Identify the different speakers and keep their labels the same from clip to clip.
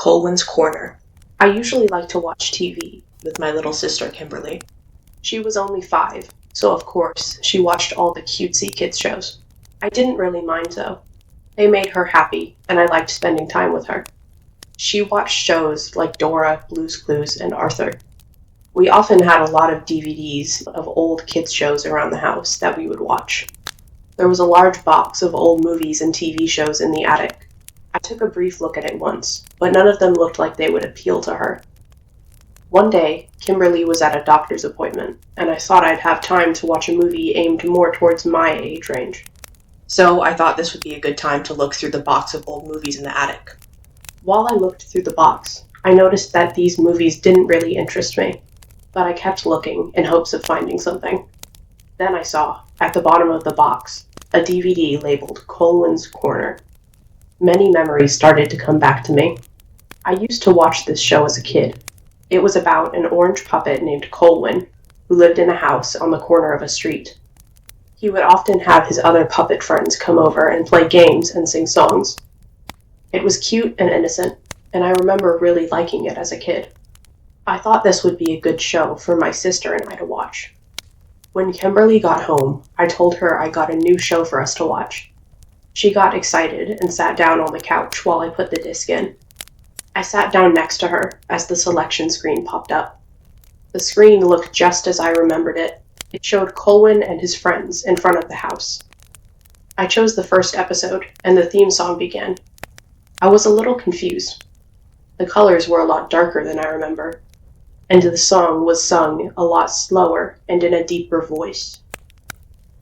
Speaker 1: Colwin's Corner. I usually like to watch TV with my little sister Kimberly. She was only 5, so of course she watched all the cutesy kids shows. I didn't really mind though. They made her happy, and I liked spending time with her. She watched shows like Dora, Blue's Clues, and Arthur. We often had a lot of DVDs of old kids shows around the house that we would watch. There was a large box of old movies and TV shows in the attic. I took a brief look at it once, but none of them looked like they would appeal to her. One day, Kimberly was at a doctor's appointment, and I thought I'd have time to watch a movie aimed more towards my age range. So I thought this would be a good time to look through the box of old movies in the attic. While I looked through the box, I noticed that these movies didn't really interest me, but I kept looking in hopes of finding something. Then I saw, at the bottom of the box, a DVD labeled Colwin's Corner. Many memories started to come back to me. I used to watch this show as a kid. It was about an orange puppet named Colwin, who lived in a house on the corner of a street. He would often have his other puppet friends come over and play games and sing songs. It was cute and innocent, and I remember really liking it as a kid. I thought this would be a good show for my sister and I to watch. When Kimberly got home, I told her I got a new show for us to watch. She got excited and sat down on the couch while I put the disc in. I sat down next to her as the selection screen popped up. The screen looked just as I remembered it. It showed Colwin and his friends in front of the house. I chose the first episode, and the theme song began. I was a little confused. The colors were a lot darker than I remember, and the song was sung a lot slower and in a deeper voice.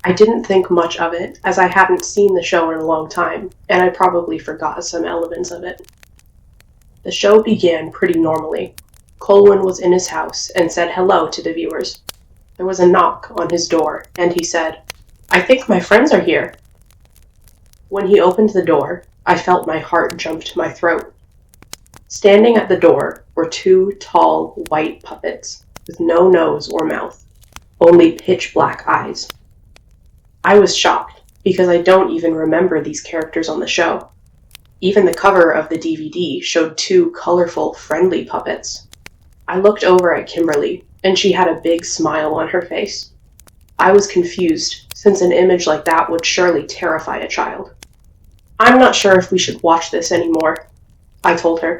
Speaker 1: I didn't think much of it, as I hadn't seen the show in a long time, and I probably forgot some elements of it. The show began pretty normally. Colwin was in his house and said hello to the viewers. There was a knock on his door, and he said, "I think my friends are here." When he opened the door, I felt my heart jump to my throat. Standing at the door were 2 tall, white puppets, with no nose or mouth, only pitch-black eyes. I was shocked, because I don't even remember these characters on the show. Even the cover of the DVD showed 2 colorful, friendly puppets. I looked over at Kimberly, and she had a big smile on her face. I was confused, since an image like that would surely terrify a child. "I'm not sure if we should watch this anymore," I told her.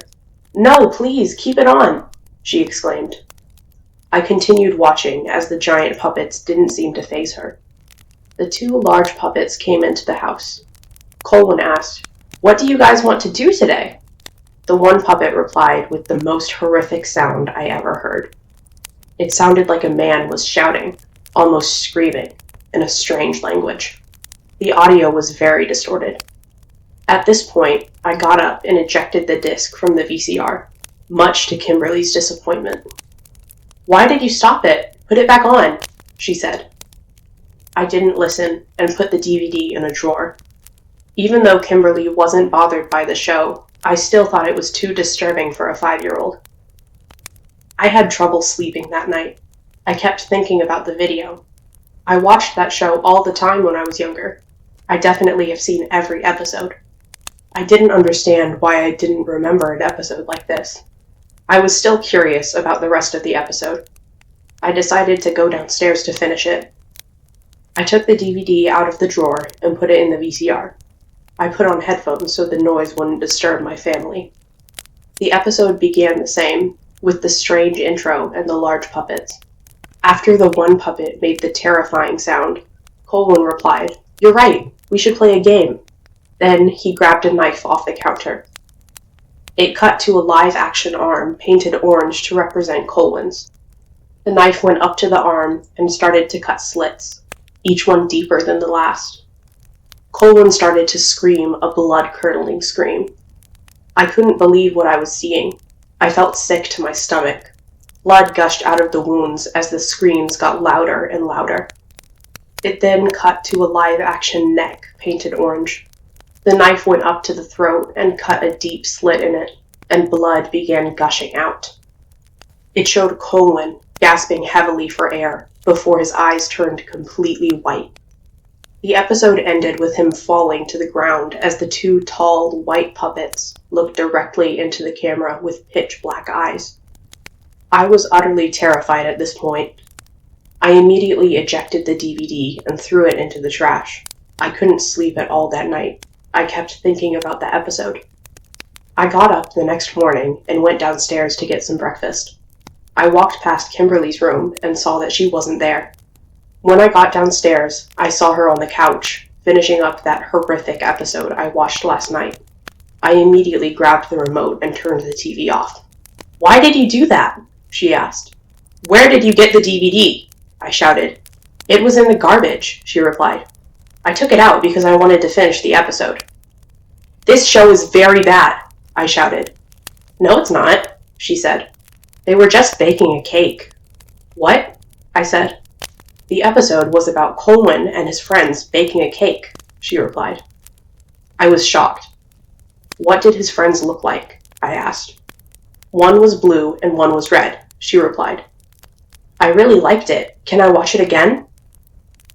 Speaker 1: "No, please, keep it on," she exclaimed. I continued watching as the giant puppets didn't seem to faze her. The 2 large puppets came into the house. Colwin asked, "What do you guys want to do today?" The one puppet replied with the most horrific sound I ever heard. It sounded like a man was shouting, almost screaming, in a strange language. The audio was very distorted. At this point, I got up and ejected the disc from the VCR, much to Kimberly's disappointment. "Why did you stop it? Put it back on," she said. I didn't listen and put the DVD in a drawer. Even though Kimberly wasn't bothered by the show, I still thought it was too disturbing for a 5-year-old. I had trouble sleeping that night. I kept thinking about the video. I watched that show all the time when I was younger. I definitely have seen every episode. I didn't understand why I didn't remember an episode like this. I was still curious about the rest of the episode. I decided to go downstairs to finish it. I took the DVD out of the drawer and put it in the VCR. I put on headphones so the noise wouldn't disturb my family. The episode began the same, with the strange intro and the large puppets. After the one puppet made the terrifying sound, Colwin replied, "You're right, we should play a game." Then he grabbed a knife off the counter. It cut to a live-action arm painted orange to represent Colwin's. The knife went up to the arm and started to cut slits, each one deeper than the last. Colwin started to scream a blood-curdling scream. I couldn't believe what I was seeing. I felt sick to my stomach. Blood gushed out of the wounds as the screams got louder and louder. It then cut to a live-action neck painted orange. The knife went up to the throat and cut a deep slit in it, and blood began gushing out. It showed Colwin gasping heavily for air before his eyes turned completely white. The episode ended with him falling to the ground as the two tall, white puppets looked directly into the camera with pitch-black eyes. I was utterly terrified at this point. I immediately ejected the DVD and threw it into the trash. I couldn't sleep at all that night. I kept thinking about the episode. I got up the next morning and went downstairs to get some breakfast. I walked past Kimberly's room and saw that she wasn't there. When I got downstairs, I saw her on the couch, finishing up that horrific episode I watched last night. I immediately grabbed the remote and turned the TV off. "Why did you do that?" she asked. "Where did you get the DVD?" I shouted. "It was in the garbage," she replied. "I took it out because I wanted to finish the episode." "This show is very bad," I shouted. "No, it's not," she said. "They were just baking a cake." "What?" I said. "The episode was about Colwin and his friends baking a cake," she replied. I was shocked. "What did his friends look like?" I asked. "One was blue and one was red," she replied. "I really liked it. Can I watch it again?"